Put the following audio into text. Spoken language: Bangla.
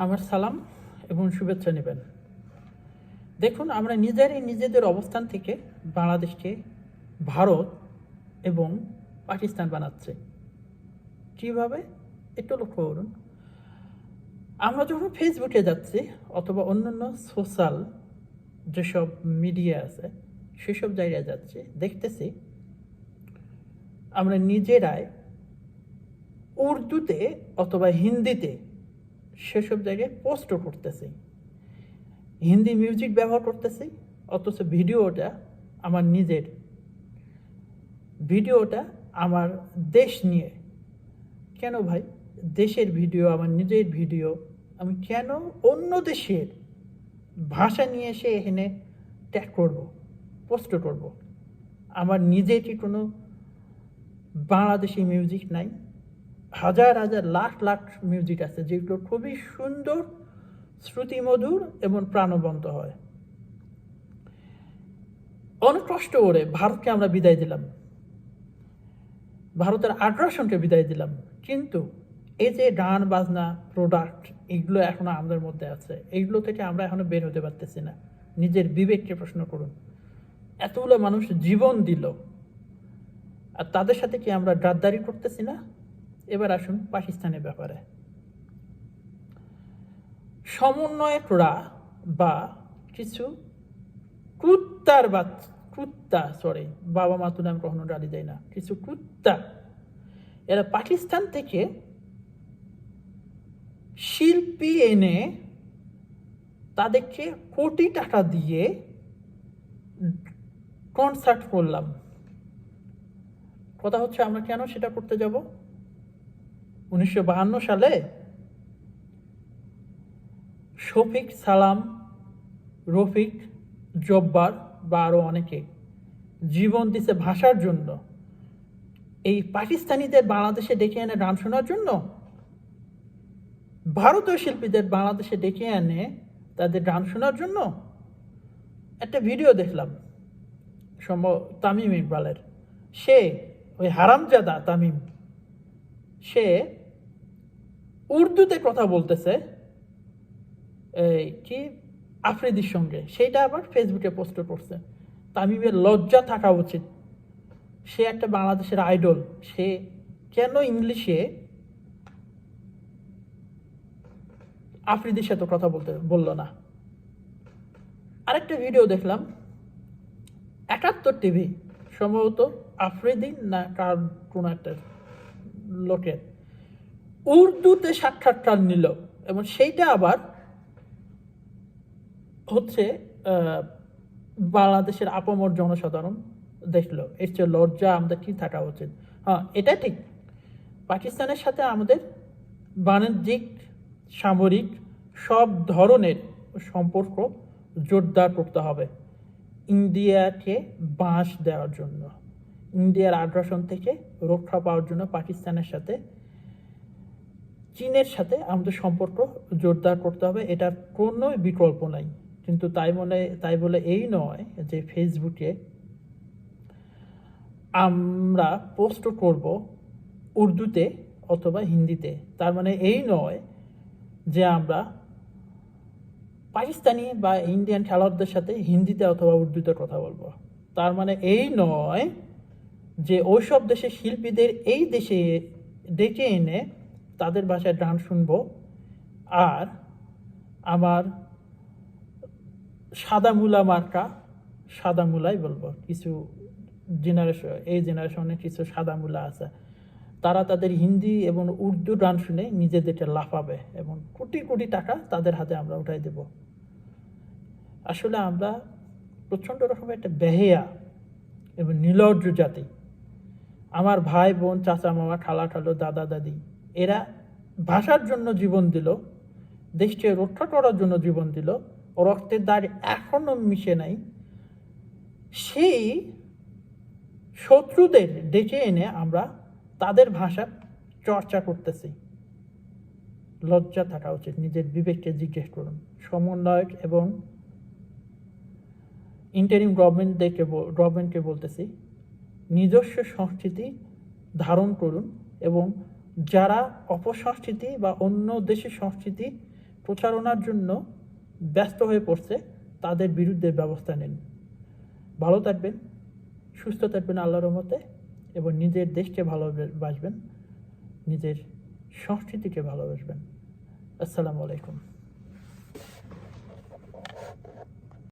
আমার সালাম এবং শুভেচ্ছা নেবেন। দেখুন, আমরা নিজেদের অবস্থান থেকে বাংলাদেশকে ভারত এবং পাকিস্তান বানাচ্ছে। কীভাবে? একটু লক্ষ্য করুন। আমরা যখন ফেসবুকে যাচ্ছি অথবা অন্যান্য সোশ্যাল যেসব মিডিয়া আছে সেসব জায়গায় যাচ্ছি, দেখতেছি আমরা নিজেরাই উর্দুতে অথবা হিন্দিতে সেসব জায়গায় পোস্টও করতেছি, হিন্দি মিউজিক ব্যবহার করতেছি, অথচ ভিডিওটা আমার নিজের, ভিডিওটা আমার দেশ নিয়ে। কেন ভাই? দেশের ভিডিও, আমার নিজের ভিডিও, আমি কেন অন্য দেশের ভাষা নিয়ে এসে এখানে ট্যাগ করব, পোস্ট করব? আমার নিজের কি কোনো বাংলাদেশি মিউজিক নাই? হাজার হাজার লাখ লাখ মিউজিক আছে যেগুলো খুবই সুন্দর, শ্রুতিমধুর এবং প্রাণবন্ত হয়। অনেক কষ্ট করে ভারতকে আমরা বিদায় দিলাম, ভারতের আগ্রাসনকে বিদায় দিলাম, কিন্তু এই যে গান বাজনা প্রোডাক্ট, এগুলো এখনো আমাদের মধ্যে আছে, এইগুলো থেকে আমরা এখনো বের হতে পারতেছি না। নিজের বিবেককে প্রশ্ন করুন। এতগুলো মানুষ জীবন দিল, আর তাদের সাথে কি আমরা গাদ্দারি করতেছি না? এবার আসুন পাকিস্তানের ব্যাপারে। সমন্বয়করা বা কিছু বাবা মা তুলে আমি কখনো গালি দেয় না, কিছু কুত্তা, এরা পাকিস্তান থেকে শিল্পী এনে তাদেরকে কোটি টাকা দিয়ে কনসার্ট করলাম। কথা হচ্ছে, আমরা কেন সেটা করতে যাব? 1952 সালে শফিক, সালাম, রফিক, জব্বার বা আরও অনেকে জীবন দিছে ভাষার জন্য। এই পাকিস্তানিদের বাংলাদেশে ডেকে এনে গান শোনার জন্য, ভারতীয় শিল্পীদের বাংলাদেশে ডেকে এনে তাদের গান শোনার জন্য। একটা ভিডিও দেখলাম তামিম ইকবালের, সে ওই হারামজাদা তামিম, সে উর্দুতে কথা বলতেছে কি আফ্রিদির সঙ্গে, সেইটা আবার ফেসবুকে পোস্ট করছে। তামিমের লজ্জা থাকা উচিত, সে একটা বাংলাদেশের আইডল, সে কেন ইংলিশে আফ্রিদির সাথে কথা বললো না? আরেকটা ভিডিও দেখলাম 71 টিভি, সম্ভবত আফ্রিদি না কার কোন একটা লোকের, উর্দুতে সাক্ষাৎকার নিল, এবং সেইটা আবার হচ্ছে বাংলাদেশের আপামর জনসাধারণ দেখলো। এর চেয়ে লজ্জা আমাদের কি থাকা উচিত? হ্যাঁ, এটা ঠিক, পাকিস্তানের সাথে আমাদের বাণিজ্যিক, সামরিক সব ধরনের সম্পর্ক জোরদার করতে হবে ইন্ডিয়াকে বাঁশ দেওয়ার জন্য, ইন্ডিয়ার আগ্রাসন থেকে রক্ষা পাওয়ার জন্য। পাকিস্তানের সাথে, চীনের সাথে আমাদের সম্পর্ক জোরদার করতে হবে, এটার কোনো বিকল্প নাই। কিন্তু তাই বলে এই নয় যে ফেসবুকে আমরা পোস্ট করব উর্দুতে অথবা হিন্দিতে, তার মানে এই নয় যে আমরা পাকিস্তানি বা ইন্ডিয়ান খেলোয়াড়দের সাথে হিন্দিতে অথবা উর্দুতে কথা বলবো। তার মানে এই নয় যে ওইসব দেশের শিল্পীদের এই দেশে ডেকে এনে তাদের ভাষায় গান শুনবো, আর আমার সাদা মূলা মার্কা সাদা মূলাই বলবো। কিছু এই জেনারেশনে কিছু সাদা মূলা আছে, তারা তাদের হিন্দি এবং উর্দু গান শুনে নিজেদেরকে লাফাবে এবং কোটি কোটি টাকা তাদের হাতে আমরা উঠাই দেব। আসলে আমরা প্রচণ্ড রকমের একটা বেহেয়া এবং নির্লজ্জ জাতি। আমার ভাই বোন, চাচা মামা, খালা খালো, দাদা দাদি, এরা ভাষার জন্য জীবন দিল, দেশকে রক্ষা করার জন্য জীবন দিল, রক্তের দাড়ি এখনো মিশে নাই। সেই শত্রুদের ডেকে এনে আমরা তাদের ভাষা চর্চা করতেছি। লজ্জা থাকা উচিত, নিজের বিবেককে জিজ্ঞেস করুন। সমন্বয়ক এবং ইন্টারিম গভর্নমেন্টকে বলতেছি, নিজস্ব সংস্কৃতি ধারণ করুন, এবং যারা অপসংস্কৃতি বা অন্য দেশের সংস্কৃতি প্রচারণার জন্য ব্যস্ত হয়ে পড়ছে তাদের বিরুদ্ধে ব্যবস্থা নিন। ভালো থাকবেন, সুস্থ থাকবেন আল্লাহর রহমতে, এবং নিজের দেশকে ভালোবাসবেন, নিজের সংস্কৃতিকে ভালোবাসবেন। আসসালামু আলাইকুম।